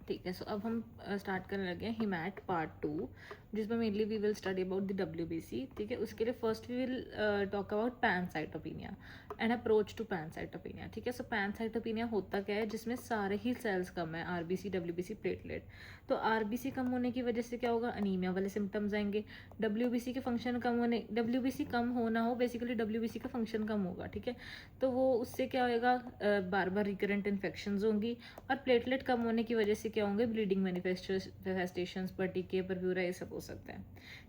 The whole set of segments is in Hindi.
ठीक है, सो अब हम स्टार्ट करने लगे हैं हिमैट पार्ट 2, जिसमें mainly we will study about the WBC. ठीक है, उसके लिए first we will talk about pancytopenia and approach to pancytopenia. ठीक है, सो पैनसाइटोपिनिया होता क्या है, जिसमें सारे ही सेल्स कम है, आरबीसी डब्ल्यूबीसी प्लेटलेट। तो आरबीसी कम होने की वजह से क्या होगा, अनीमिया वाले सिम्टम्स आएंगे। डब्ल्यूबीसी के फंक्शन कम होने, डब्ल्यूबीसी कम होना हो, बेसिकली डब्ल्यूबीसी का फंक्शन कम होगा। ठीक है, तो वो उससे क्या होएगा, बार बार रिकरेंट इन्फेक्शंस होंगी। और प्लेटलेट कम होने की वजह से क्या होंगे, ब्लीडिंग मैनिफेस्टेशंस, पर्टिके, परप्यूरा, ये सब हो सकते हैं।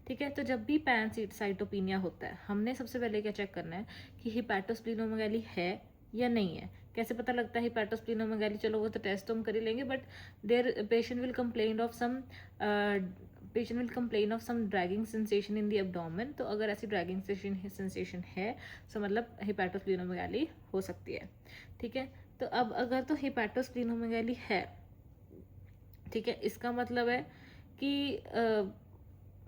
ठीक है, तो जब भी पैनसाइटोपिनिया होता है, हमने सबसे पहले क्या चेक करना है कि हिपैटोस्प्लीनोमेगाली है या नहीं है। कैसे पता लगता है हिपैटोस्प्लीनोमेगाली, चलो वो तो टेस्ट तो हम कर ही लेंगे, but their patient will complain of some dragging sensation in the abdomen. तो अगर ऐसी ड्रैगिंग सेंसेशन है तो मतलब हिपैटोस्प्लीनोमेगाली हो सकती है। ठीक है, तो अब अगर तो हिपैटोस्प्लीनोमेगाली है, ठीक है, इसका मतलब है कि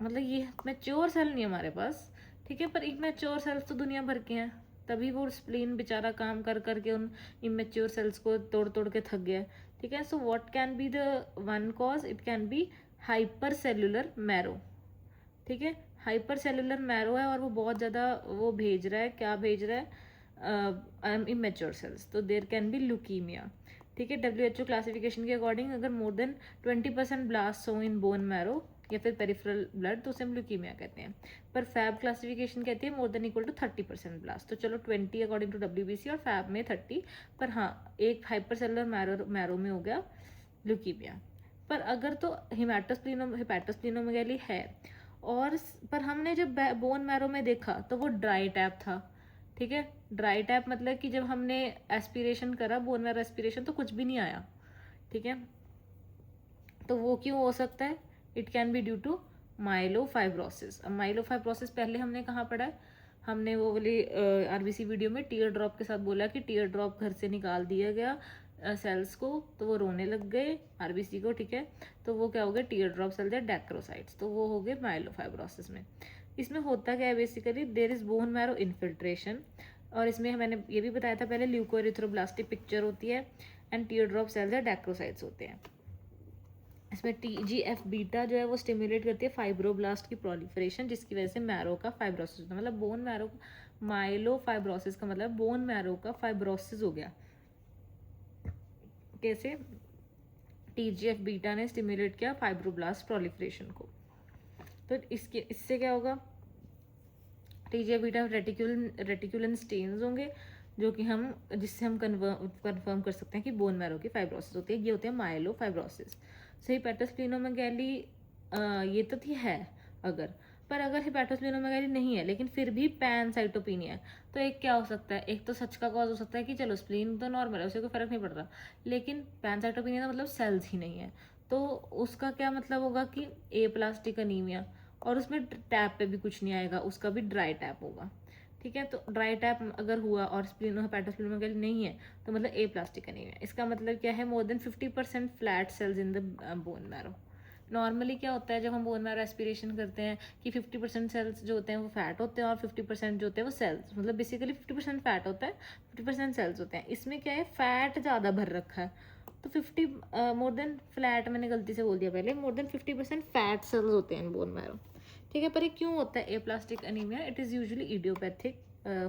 मतलब ये मैच्योर सेल नहीं है हमारे पास। ठीक है, पर इमेच्योर सेल्स तो दुनिया भर के हैं, तभी वो स्प्लीन बेचारा काम कर करके उन इमेच्योर सेल्स को तोड़ तोड़ के थक गया। ठीक है, so what can be the one cause, it can B hyper cellular marrow. ठीक है, हाइपर सेलुलर मैरो है और वो बहुत ज़्यादा वो भेज रहा है, क्या भेज रहा है, इमेच्योर सेल्स, तो देर कैन बी ल्यूकीमिया। ठीक है, WHO क्लासिफिकेशन के अकॉर्डिंग अगर मोर देन 20% ब्लास्ट हो इन बोन मैरो या फिर पेरिफेरल ब्लड तो उसे हम ल्यूकीमिया कहते हैं। पर फैब क्लासिफिकेशन कहती है more than equal to 30% blast. तो चलो 20 अकॉर्डिंग टू WBC और फैब में 30, पर हाँ एक हाइपर सेलुलर मैरो में हो गया ल्यूकीमिया। पर अगर तो हिपैटोस्प्लीनोमेगाली है और पर हमने जब बोन मैरो में देखा तो वो ड्राई टैप था। ठीक है, ड्राई टैप मतलब कि जब हमने एस्पिरेशन करा, बोन मैरो एस्पिरेशन, तो कुछ भी नहीं आया। ठीक है, तो वो क्यों हो सकता है, it can be due to myelofibrosis. अब माइलोफाइब्रोसिस पहले हमने कहाँ पढ़ा है, हमने वो वाली आरबीसी वीडियो में टीयर ड्रॉप के साथ बोला कि टीयर ड्रॉप घर से निकाल दिया गया सेल्स को, तो वो रोने लग गए आरबीसी को। ठीक है, तो वो क्या हो गया, टीयर ड्रॉप सेल, डैक्रोसाइट्स, तो वो हो गए माइलोफाइब्रोसिस में। इसमें होता क्या है, basically there is bone marrow infiltration, और इसमें मैंने ये भी बताया था पहले, ल्यूकोएरिथ्रोब्लास्टिक पिक्चर होती है एंड टीयर ड्रॉप सेल्स है, डैक्रोसाइट्स होते हैं। इसमें TGF बीटा जो है वो स्टिमुलेट करती है फाइब्रोब्लास्ट की प्रोलिफरेशन, जिसकी वजह से मैरो का फाइब्रोसिस होता है। मतलब बोन मैरो, माइलो फाइब्रोसिस का मतलब बोन मैरो का फाइब्रोसिस हो गया। कैसे, TGF बीटा ने स्टिमुलेट किया फाइब्रोब्लास्ट प्रोलिफरेशन को। तो इससे क्या होगा, TGF बीटा रेटिकुलन स्टेन्स होंगे, जो कि हम जिससे हम कन्फर्म कर सकते हैं कि बोन मैरो की फाइब्रोसिस होती है। ये होते हैं माइलो फाइब्रोसिस। सही, हिपैटोस्प्लीनोमेगाली ये तो थी है अगर, पर अगर हिपैटोस्प्लीनोमेगाली नहीं है लेकिन फिर भी पैनसाइटोपिनिया है, तो एक क्या हो सकता है, एक तो सच का कॉज हो सकता है कि चलो स्प्लीन तो नॉर्मल है, उसे कोई फर्क नहीं पड़ रहा, लेकिन पैनसाइटोपिनिया का मतलब सेल्स ही नहीं है, तो उसका क्या मतलब होगा कि ए प्लास्टिक अनीमिया, और उसमें टैप पे भी कुछ नहीं आएगा, उसका भी ड्राई टैप होगा। ठीक है, तो ड्राई टैप अगर हुआ और हिपैटोस्प्लीनोमेगाली नहीं है तो मतलब ए प्लास्टिक अनीमिया। इसका मतलब क्या है, more then 50% flat sales in the bone marrow. Normally क्या होता है जब हम बोन मैरो एस्पिरेशन करते हैं कि 50% सेल्स जो होते हैं वो फैट होते हैं और 50% जो होते हैं वो सेल्स, मतलब बेसिकली 50% फैट होता है, 50% सेल्स होते हैं। इसमें क्या है, फैट ज़्यादा भर रखा है, तो 50 मोर देन फ्लैट, मैंने गलती से बोल दिया पहले, मोर देन 50% फैट सेल्स होते हैं बोन मैरो। ठीक है, पर ये क्यों होता है aplastic anaemia, it is usually idiopathic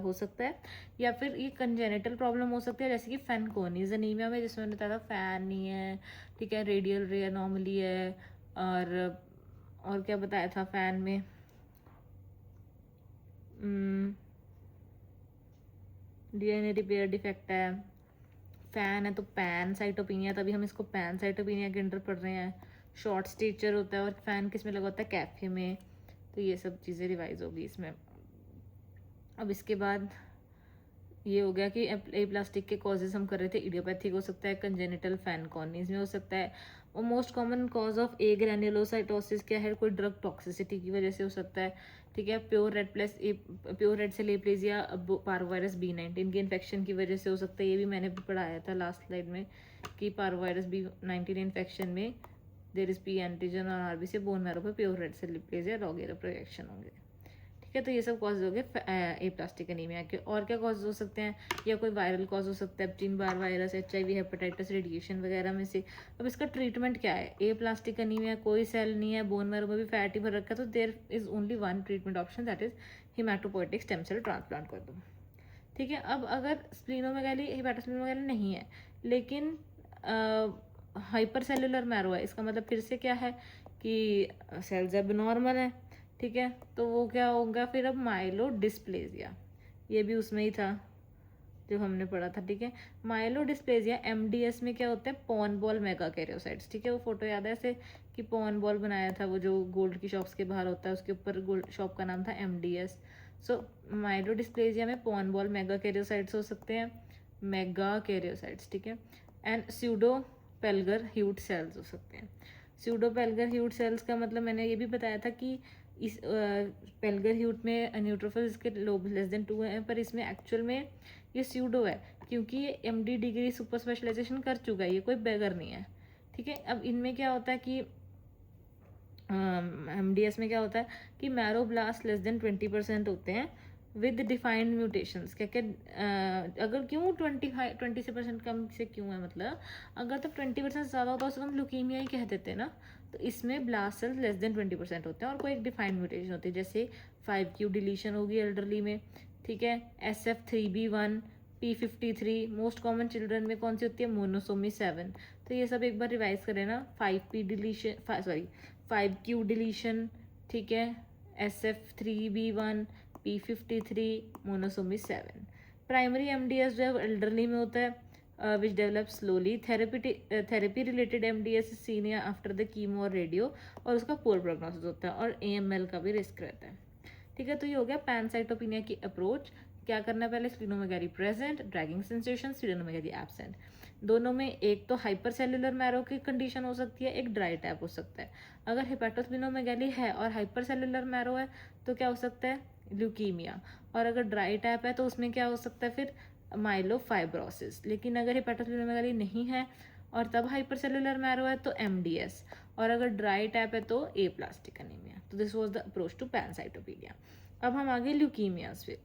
हो सकता है, या फिर ये कंजेनिटल प्रॉब्लम हो सकती है, जैसे कि फैनकोनीज अनीमिया में, जिसमें मैंने बताया था फैन नहीं है। ठीक है, रेडियल रे अनोमली है, और क्या बताया था फैन में, DNA रिपेयर डिफेक्ट है। फैन है तो पैन साइटोपिनिया, तभी हम इसको पैन साइटोपिनिया के अंडर पढ़ रहे हैं। शॉर्ट स्टेचर होता है और फैन किस में लगा होता है, कैफे में, तो ये सब चीज़ें रिवाइज होगी इसमें। अब इसके बाद ये हो गया कि ए प्लास्टिक के कॉजेज हम कर रहे थे, इडियोपैथिक हो सकता है, कंजेनिटल फैनकोनीज में हो सकता है, और मोस्ट कॉमन कॉज ऑफ ए ग्रैन्युलोसाइटोसिस क्या है, कोई ड्रग टॉक्सिसिटी की वजह से हो सकता है। ठीक है, pure red cell aplasia parvovirus B19 की इन्फेक्शन की वजह से हो सकता है, ये भी मैंने पढ़ाया था लास्ट स्लाइड में कि पार्वोवायरस B19 इन्फेक्शन में देर इज पी एंटीजन और आरबीसी बोन मैरो पर प्योर रेड सेल एप्लेजिया लॉगेरा प्रोजेक्शन होंगे। ठीक ठीक है। तो ये सब कॉज हो गए एप्लास्टिक एनीमिया के। और क्या कॉज हो सकते हैं, या कोई वायरल कॉज हो सकता है, Epstein Barr virus, HIV, hepatitis, radiation वगैरह में से। अब इसका ट्रीटमेंट क्या है, एप्लास्टिक एनीमिया, कोई सेल नहीं है, बोन मैरो में भी फैट ही भर रखा है, तो there is only one treatment option, that is hematopoietic stem cell transplant कर दो। ठीक है। अब अगर स्प्लीनोमेगाली हेपेटोस्प्लीनोमेगाली नहीं है, लेकिन हाइपर सेलुलर मैरो है, इसका मतलब फिर से क्या है कि सेल्स अब नॉर्मल है। ठीक है। तो वो क्या होगा फिर, अब माइलो डिस्प्लेजिया, ये भी उसमें ही था जो हमने पढ़ा था। ठीक है। माइलो डिस्प्लेजिया MDS में क्या होता है, पॉन बॉल मेगा कैरियोसाइट्स। ठीक है। वो फोटो याद है ऐसे कि पॉन बॉल बनाया था, वो जो गोल्ड की शॉप्स के बाहर होता है, उसके ऊपर गोल्ड शॉप का नाम था MDS। सो माइलो डिस्प्लेजिया में पॉन बॉल मेगा कैरियोसाइट्स हो सकते हैं, मेगा कैरियोसाइट्स। ठीक है। एंड स्यूडो पेल्गर ह्यूट सेल्स हो सकते हैं। स्यूडो पेल्गर ह्यूट सेल्स का मतलब मैंने ये भी बताया था कि इस पेल्गर ह्यूट में न्यूट्रोफिल्स के लोब <2 हैं, पर इसमें एक्चुअल में ये स्यूडो है, क्योंकि ये MD डिग्री सुपर स्पेशलाइजेशन कर चुका है, ये कोई बेगर नहीं है। ठीक है। अब इनमें क्या होता है कि MDS में क्या होता है कि मैरोब्लास्ट <20% होते हैं विद डिफाइंड म्यूटेशंस। क्या क्या अगर क्यों 20% कम से क्यों है, मतलब अगर तो 20% ज़्यादा होता है उसको हम ल्यूकीमिया ही कह देते हैं ना। तो इसमें ब्लास्ट सेल्स <20% होते हैं और कोई एक डिफाइंड म्यूटेशन होती है, जैसे 5q डिलीशन होगी एल्डरली में। ठीक है। SF3B1, P53, most common children में कौन सी होती है, मोनोसोमी 7। तो ये सब एक बार रिवाइज करें ना, 5p deletion, sorry 5q deletion, ठीक है, SF3B1, P53, monosomy 7। Primary MDS जो है एल्डरली में होता है, which develop slowly. Therapy related MDS seen या आफ्टर द कीमो और रेडियो, और उसका पोर प्रोग्नोसिस होता है, और AML का भी रिस्क रहता है। ठीक है। तो ये हो गया पैनसाइटोपिनिया की अप्रोच। क्या करना है पहले, splenomegaly present, dragging sensation, splenomegaly absent. दोनों में एक तो हाइपर सेलुलर मैरो की कंडीशन हो सकती है, एक ड्राई टैप हो सकता है। अगर हेपेटोस्प्लीनोमेगाली है और हाइपर सेलुलर मैरो है तो क्या हो सकता है, ल्यूकीमिया। और अगर ड्राई टैप है तो उसमें क्या हो सकता है फिर, माइलोफाइब्रोसिस। लेकिन अगर हेपेटोस्प्लीनोमेगाली नहीं है और तब हाइपर सेलुलर मैरो है तो MDS, और अगर ड्राई टैप है तो एप्लास्टिक एनीमिया। तो this was the approach to pancytopenia. अब हम आगे ल्यूकीमियाज पे।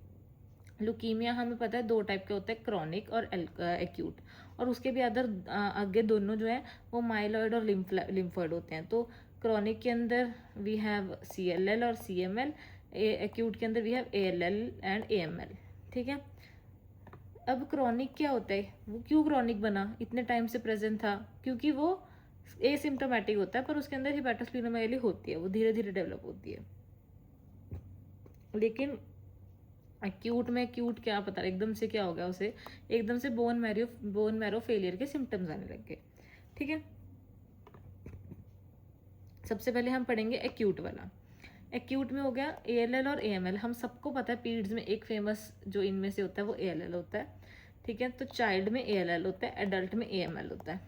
ल्यूकीमिया हमें पता है दो टाइप के होते हैं, क्रॉनिक और एक्यूट, और उसके भी आगे दोनों जो है वो माइलॉइड और लिम्फॉइड होते हैं। तो क्रॉनिक के अंदर वी हैव CLL और CML, एक्यूट के अंदर we have ALL and AML। ठीक है। अब क्रॉनिक क्या होता है, वो क्यों क्रॉनिक बना, इतने टाइम से प्रेजेंट था, क्योंकि वो एसिम्टोमेटिक होता है पर उसके अंदर हेपेटोस्प्लीनोमेगाली होती है, वो धीरे धीरे डेवलप होती है। लेकिन एक्यूट में, एक्यूट क्या पता एकदम से क्या हो गया उसे, एकदम से बोन मैरो फेलियर के सिम्टम्स आने लग गए। ठीक है। सबसे पहले हम पढ़ेंगे एक्यूट वाला। एक्यूट में हो गया ALL और AML। हम सबको पता है पीरियड्स में एक फेमस जो इनमें से होता है वो ALL होता है। ठीक है। तो चाइल्ड में ALL होता है, एडल्ट में AML होता है।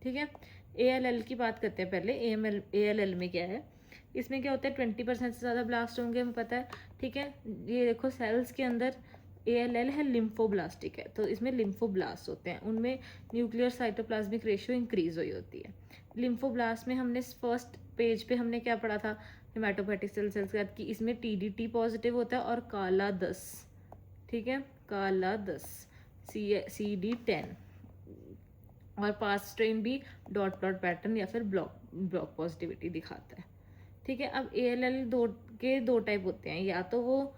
ठीक है। ALL की बात करते हैं पहले। ALL में क्या है, इसमें क्या होता है 20% से ज़्यादा ब्लास्ट होंगे, हमें पता है। ठीक है। ये देखो सेल्स के अंदर ALL है, लिम्फोब्लास्टिक है, तो इसमें लिम्फोब्लास्ट होते हैं, उनमें न्यूक्लियर साइटोप्लाज्मिक रेशियो इंक्रीज हुई होती है। लिम्फोब्लास्ट में हमने फर्स्ट पेज पे हमने क्या पढ़ा था, हेमाटोपोइटिक सेल्स का, कि इसमें TDT पॉजिटिव होता है और काला 10। ठीक है। काला 10 CD10, और पास स्ट्रेन भी डॉट डॉट पैटर्न या फिर ब्लॉक पॉजिटिविटी दिखाता है। ठीक है। अब ALL दो टाइप होते हैं, या तो वो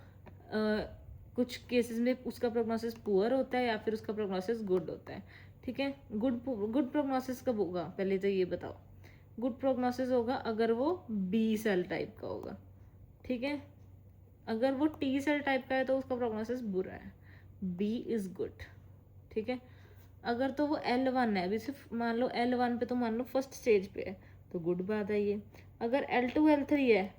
कुछ केसेस में उसका प्रोग्नोसिस पुअर होता है या फिर उसका प्रोग्नोसिस गुड होता है। ठीक है। गुड प्रोग्नोसिस कब होगा, पहले तो ये बताओ। गुड प्रोग्नोसिस होगा अगर वो B सेल टाइप का होगा। ठीक है। अगर वो T सेल टाइप का है तो उसका प्रोग्नोसिस बुरा है, B इज गुड। ठीक है। अगर तो वो L1 है, अभी सिर्फ मान लो L1 पे, तो मान लो फर्स्ट स्टेज पे है, तो गुड बात है ये। अगर L2 L3 है,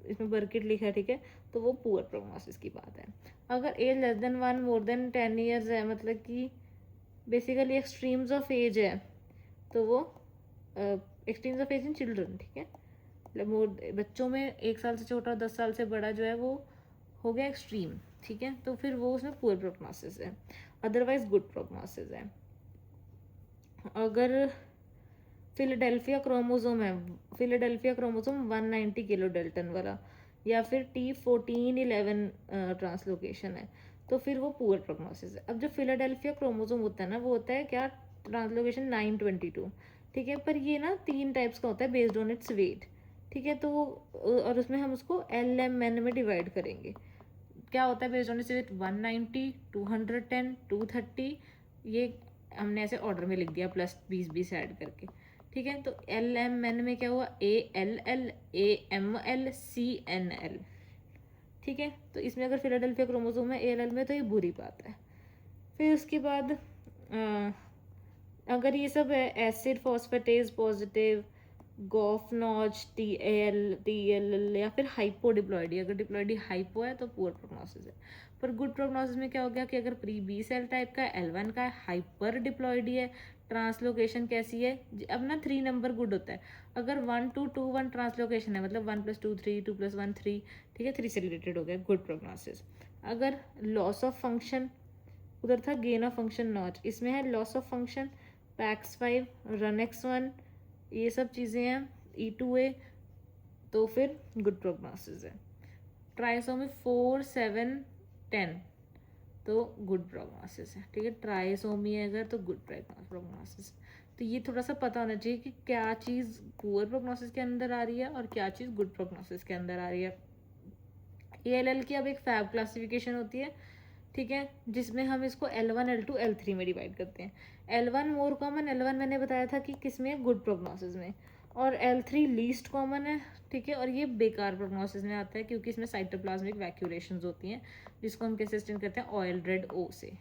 इसमें बर्किट लिखा है, ठीक है, तो वो पुअर प्रोग्नोसिस की बात है। अगर A <1 मोर देन 10 ईयर्स है, मतलब कि बेसिकली एक्सट्रीम्स ऑफ एज है, तो वो extremes of age in children. ठीक है। मतलब बच्चों में 1 साल से छोटा, 10 साल से बड़ा जो है वो हो गया एक्सट्रीम। ठीक है। तो फिर वो उसमें पुअर प्रोग्नोसिस है, अदरवाइज गुड प्रोग्नोसिस है। अगर फिलाडेल्फिया क्रोमोसोम है, फिलाडेल्फिया क्रोमोसोम 190 किलो डेल्टन वाला, या फिर T1411 ट्रांसलोकेशन है, तो फिर वो पुअर प्रोग्नोसिस है। अब जो फिलाडेल्फिया क्रोमोसोम होता है ना, वो होता है क्या, ट्रांसलोकेशन 922, ठीक है। पर ये ना 3 टाइप्स का होता है बेस्ड ऑन इट्स वेट, ठीक है। तो और उसमें हम उसको LMN में डिवाइड करेंगे। क्या होता है बेस्ड ऑन इट्स वेट, 190, 210, 230, ये हमने ऐसे ऑर्डर में लिख दिया प्लस 20 ऐड करके, ठीक है। तो LMN में क्या हुआ, ALL, AML, CNL, ठीक है। तो इसमें अगर फिलाडेल्फिया क्रोमोसोम है ALL में, तो ये बुरी बात है। फिर उसके बाद अगर ये सब है acid phosphatase positive, GOF notch, TAL या फिर हाइपो डिप्लॉइडी, अगर डिप्लॉइडी हाइपो है तो पुअर प्रोग्नोसिस है। पर गुड प्रोग्नोसिस में क्या हो गया कि अगर प्री बी सेल टाइप का है, L1 का है, हाइपर डिप्लॉइडी है, ट्रांसलोकेशन कैसी है, अब ना 3 नंबर गुड होता है। अगर 1 2 2 1 ट्रांसलोकेशन है, मतलब 1 + 2 3, 2 + 1 3, ठीक है, 3 से रिलेटेड हो गया, गुड प्रोग्नोसिस। अगर लॉस ऑफ फंक्शन, उधर था गेन ऑफ फंक्शन नॉट, इसमें है loss of function, PAX5, RUNX1, ये सब चीज़ें हैं, E2A, तो फिर गुड प्रोग्नोसिस है। ट्राइसोमी 4 7 10, तो गुड प्रोग्नोसिस है, ठीक है। ट्राइसोमी है अगर, तो गुड प्रोग्नोसिस। तो ये थोड़ा सा पता होना चाहिए कि क्या चीज़ पुअर प्रोग्नोसिस के अंदर आ रही है और क्या चीज़ गुड प्रोग्नोसिस के अंदर आ रही है। ALL की अब एक फैब क्लासिफिकेशन होती है, ठीक है, जिसमें हम इसको L1 L2 L3 में डिवाइड करते हैं। L1 मोर कॉमन, L1 मैंने बताया था कि किस में, गुड प्रोग्नोसिस में, और L3 लीस्ट कॉमन है, ठीक है। और ये बेकार प्रोग्नोसिस में आता है क्योंकि इसमें साइटोप्लाज्मिक वैक्यूलेशंस होती हैं, जिसको हम कैसे स्टेन करते हैं, ऑयल रेड O से,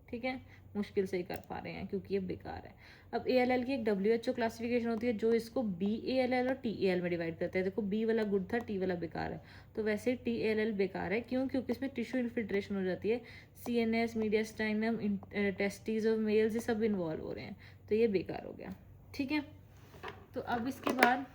ठीक है। मुश्किल से ही कर पा रहे हैं क्योंकि ये बेकार है। अब ALL की एक WHO क्लासिफिकेशन होती है जो इसको BALL और TAL में डिवाइड करते हैं। देखो B वाला गुड था, T वाला बेकार है, तो वैसे TALL बेकार है। क्यों? क्योंकि इसमें टिश्यू इन्फिल्ट्रेशन हो जाती है, CNS, मीडियास्टाइनम, टेस्टिस ऑफ मेल्स, ये सब इन्वॉल्व हो रहे हैं, तो ये बेकार हो गया, ठीक है। तो अब इसके बाद